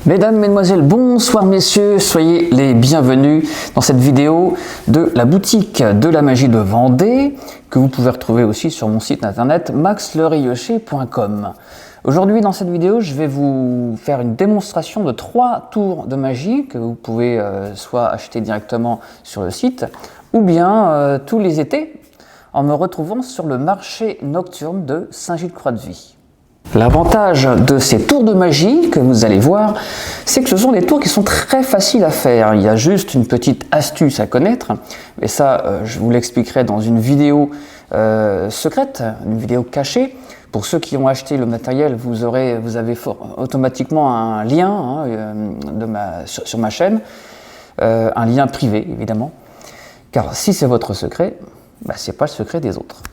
Mesdames, Mesdemoiselles, bonsoir messieurs, soyez les bienvenus dans cette vidéo de la boutique de la magie de Vendée que vous pouvez retrouver aussi sur mon site internet maxleriocher.com. Aujourd'hui dans cette vidéo, je vais vous faire une démonstration de 3 tours de magie que vous pouvez soit acheter directement sur le site ou bien tous les étés en me retrouvant sur le marché nocturne de Saint-Gilles-Croix-de-Vie. L'avantage de ces tours de magie que vous allez voir, c'est que ce sont des tours qui sont très faciles à faire. Il y a juste une petite astuce à connaître, mais ça je vous l'expliquerai dans une vidéo secrète, une vidéo cachée. Pour ceux qui ont acheté le matériel, vous avez automatiquement un lien sur ma chaîne, un lien privé évidemment, car si c'est votre secret, ce n'est pas le secret des autres.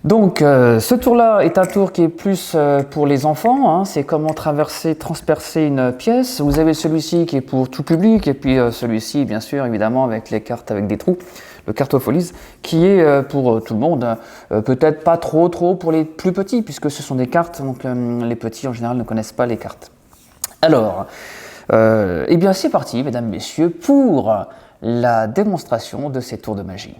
Donc ce tour-là est un tour qui est plus pour les enfants, c'est comment transpercer une pièce. Vous avez celui-ci qui est pour tout public et puis celui-ci bien sûr évidemment avec les cartes avec des trous, le Cartofolies, qui est pour tout le monde, peut-être pas trop pour les plus petits puisque ce sont des cartes, donc les petits en général ne connaissent pas les cartes. Alors, eh bien c'est parti mesdames, messieurs pour la démonstration de ces tours de magie.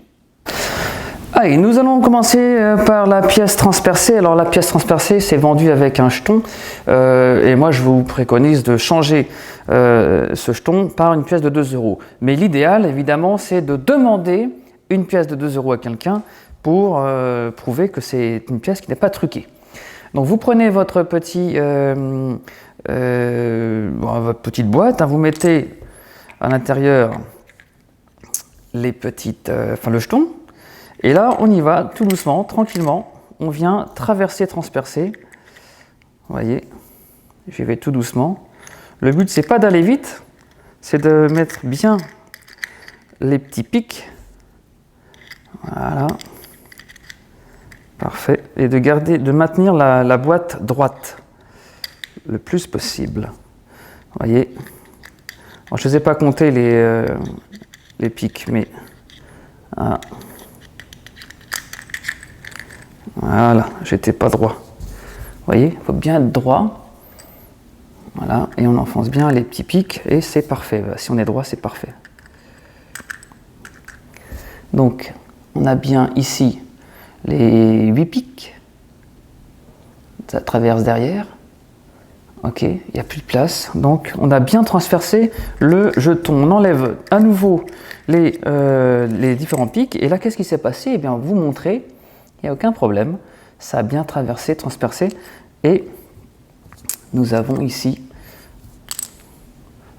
Allez, nous allons commencer par la pièce transpercée. Alors la pièce transpercée, c'est vendu avec un jeton et moi je vous préconise de changer ce jeton par une pièce de 2 €. Mais l'idéal évidemment c'est de demander une pièce de 2 € à quelqu'un pour prouver que c'est une pièce qui n'est pas truquée. Donc vous prenez votre petite boîte, vous mettez à l'intérieur le jeton. Et là, on y va tout doucement, tranquillement. On vient traverser, transpercer. Vous voyez, j'y vais tout doucement. Le but, c'est pas d'aller vite, c'est de mettre bien les petits pics. Voilà. Parfait. Et de maintenir la boîte droite le plus possible. Vous voyez. Alors, je ne sais pas compter les pics, mais... Voilà, j'étais pas droit. Vous voyez, il faut bien être droit. Voilà, et on enfonce bien les petits pics et c'est parfait. Si on est droit, c'est parfait. Donc, on a bien ici les 8 pics. Ça traverse derrière. Ok, il n'y a plus de place. Donc, on a bien transpercé le jeton. On enlève à nouveau les différents pics. Et là, qu'est-ce qui s'est passé? Eh bien, vous montrer. Il n'y a aucun problème, ça a bien traversé, transpercé, et nous avons ici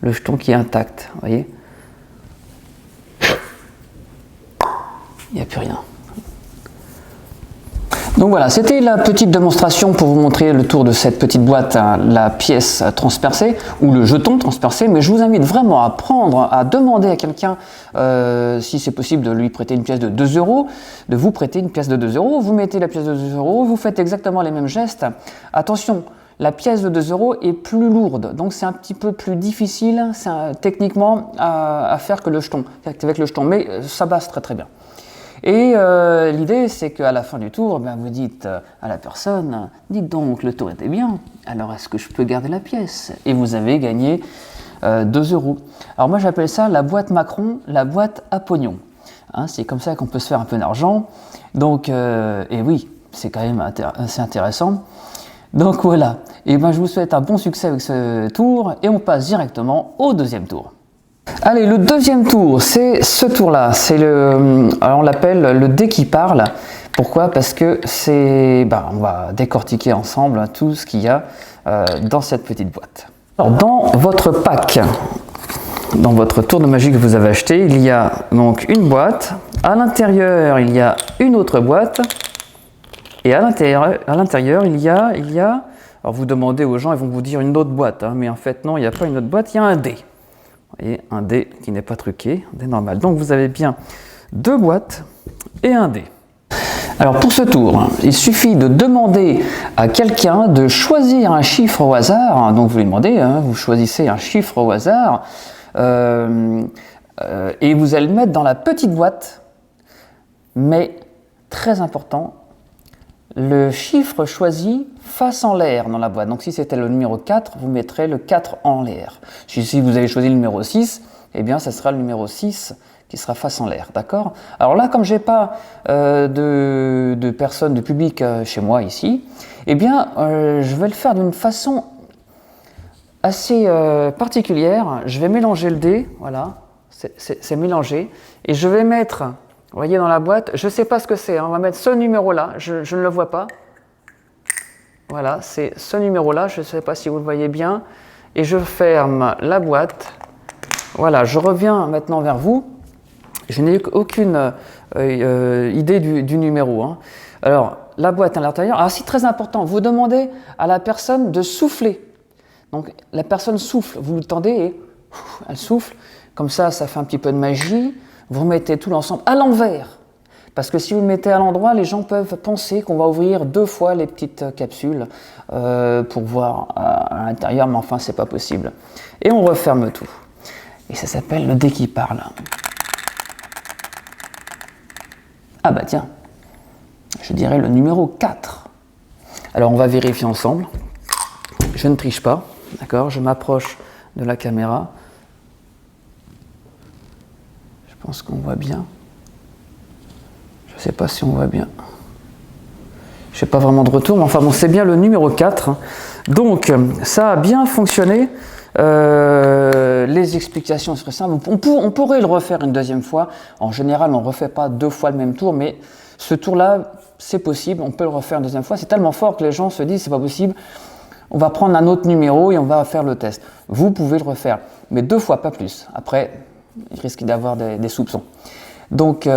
le jeton qui est intact, vous voyez. Il n'y a plus rien. Donc voilà, c'était la petite démonstration pour vous montrer le tour de cette petite boîte, la pièce transpercée ou le jeton transpercé, mais je vous invite vraiment à demander à quelqu'un si c'est possible de lui prêter une pièce de 2 €, de vous prêter une pièce de 2 €, vous mettez la pièce de 2 €, vous faites exactement les mêmes gestes. Attention, la pièce de 2 € est plus lourde, donc c'est un petit peu plus difficile techniquement à faire que le jeton, avec le jeton, mais ça passe très bien. Et l'idée, c'est qu'à la fin du tour, vous dites à la personne, dites donc, le tour était bien, alors est-ce que je peux garder la pièce? Et vous avez gagné 2 €. Alors moi, j'appelle ça la boîte Macron, la boîte à pognon. C'est comme ça qu'on peut se faire un peu d'argent. Donc, et oui, c'est quand même assez intéressant. Donc voilà, et je vous souhaite un bon succès avec ce tour, et on passe directement au deuxième tour. Allez, le deuxième tour, c'est ce tour-là. Alors on l'appelle le dé qui parle. Pourquoi? Parce que on va décortiquer ensemble tout ce qu'il y a dans cette petite boîte. Alors, dans votre pack, dans votre tour de magie que vous avez acheté, il y a donc une boîte. À l'intérieur, il y a une autre boîte. Et à l'intérieur, il y a. Alors vous demandez aux gens, ils vont vous dire une autre boîte, mais en fait non, il n'y a pas une autre boîte, il y a un dé. Vous voyez, un dé qui n'est pas truqué, un dé normal. Donc vous avez bien 2 boîtes et un dé. Alors pour ce tour, il suffit de demander à quelqu'un de choisir un chiffre au hasard. Donc vous lui demandez, vous choisissez un chiffre au hasard et vous allez le mettre dans la petite boîte. Mais très important, le chiffre choisi face en l'air dans la boîte. Donc si c'était le numéro 4, vous mettrez le 4 en l'air. Si vous avez choisi le numéro 6, eh bien ça sera le numéro 6 qui sera face en l'air, d'accord? Alors là, comme j'ai pas de personnes, de public chez moi ici, eh bien je vais le faire d'une façon assez particulière. Je vais mélanger le dé, voilà, c'est mélangé, et je vais mettre, vous voyez dans la boîte, je ne sais pas ce que c'est, hein, on va mettre ce numéro-là, je ne le vois pas. Voilà, c'est ce numéro-là, je ne sais pas si vous le voyez bien, et je ferme la boîte. Voilà, je reviens maintenant vers vous. Je n'ai aucune idée du numéro, hein. Alors, la boîte à l'intérieur, alors c'est très important, vous demandez à la personne de souffler. Donc, la personne souffle, vous le tendez et elle souffle. Comme ça fait un petit peu de magie. Vous remettez tout l'ensemble à l'envers. Parce que si vous le mettez à l'endroit, les gens peuvent penser qu'on va ouvrir 2 fois les petites capsules pour voir à l'intérieur, mais enfin, c'est pas possible. Et on referme tout. Et ça s'appelle le dé qui parle. Ah bah tiens, je dirais le numéro 4. Alors on va vérifier ensemble. Je ne triche pas, d'accord? Je m'approche de la caméra. Je pense qu'on voit bien. Je ne sais pas si on voit bien. Je n'ai pas vraiment de retour, mais enfin bon, c'est bien le numéro 4. Donc ça a bien fonctionné. Les explications seraient simples. On pourrait le refaire une deuxième fois. En général, on ne refait pas 2 fois le même tour, mais ce tour-là, c'est possible. On peut le refaire une deuxième fois. C'est tellement fort que les gens se disent c'est pas possible. On va prendre un autre numéro et on va faire le test. Vous pouvez le refaire, mais 2 fois, pas plus. Après, il risque d'avoir des soupçons. Donc,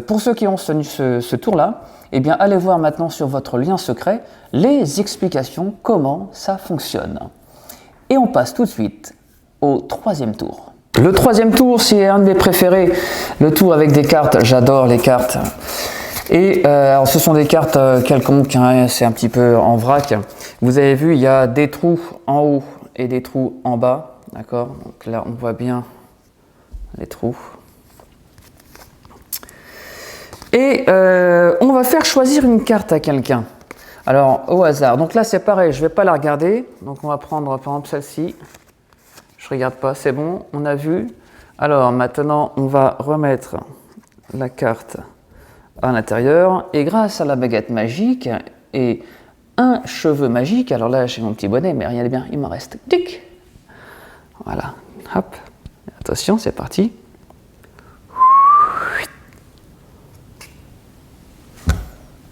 pour ceux qui ont ce tour-là, eh bien, allez voir maintenant sur votre lien secret les explications comment ça fonctionne. Et on passe tout de suite au 3e tour. Le 3e tour, c'est un de mes préférés, le tour avec des cartes. J'adore les cartes. Et alors ce sont des cartes quelconques, hein, c'est un petit peu en vrac. Vous avez vu, il y a des trous en haut et des trous en bas. D'accord? Donc là, on voit bien les trous. Et on va faire choisir une carte à quelqu'un. Alors, au hasard. Donc là, c'est pareil, je ne vais pas la regarder. Donc on va prendre, par exemple, celle-ci. Je ne regarde pas, c'est bon, on a vu. Alors, maintenant, on va remettre la carte à l'intérieur. Et grâce à la baguette magique et un cheveu magique, alors là, j'ai mon petit bonnet, mais regardez bien, il m'en reste. Tic. Voilà, hop. Attention, c'est parti.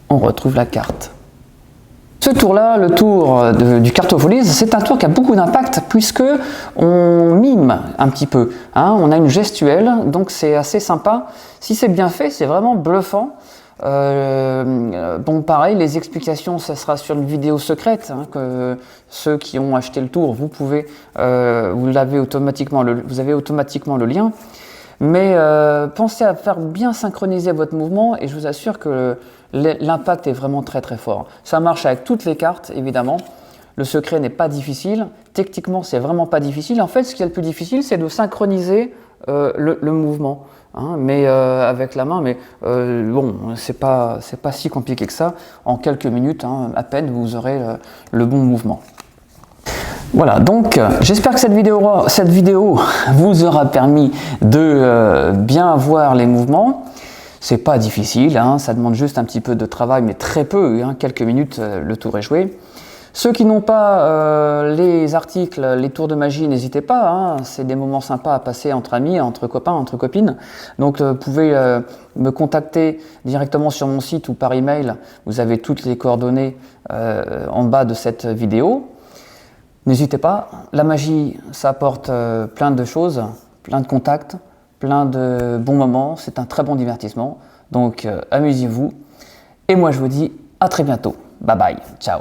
On retrouve la carte. Ce tour-là, le tour du cartofolise, c'est un tour qui a beaucoup d'impact puisque on mime un petit peu, hein, on a une gestuelle, donc c'est assez sympa. Si c'est bien fait, c'est vraiment bluffant. Bon, pareil, les explications, ça sera sur une vidéo secrète, hein, que ceux qui ont acheté le tour, vous pouvez, vous avez automatiquement le lien. Mais pensez à faire bien synchroniser votre mouvement et je vous assure que l'impact est vraiment très très fort. Ça marche avec toutes les cartes, évidemment. Le secret n'est pas difficile. Techniquement, c'est vraiment pas difficile. En fait, ce qui est le plus difficile, c'est de synchroniser le mouvement. Hein, mais avec la main, mais bon, c'est pas si compliqué que ça. En quelques minutes, hein, à peine, vous aurez le bon mouvement. Voilà, donc j'espère que cette vidéo vous aura permis de bien voir les mouvements. C'est pas difficile, hein, ça demande juste un petit peu de travail, mais très peu, hein, quelques minutes, le tour est joué. Ceux qui n'ont pas les articles, les tours de magie, n'hésitez pas, hein, c'est des moments sympas à passer entre amis, entre copains, entre copines. Donc vous pouvez me contacter directement sur mon site ou par email, vous avez toutes les coordonnées en bas de cette vidéo. N'hésitez pas, la magie, ça apporte plein de choses, plein de contacts, plein de bons moments, c'est un très bon divertissement. Donc amusez-vous. Et moi je vous dis à très bientôt. Bye bye, ciao.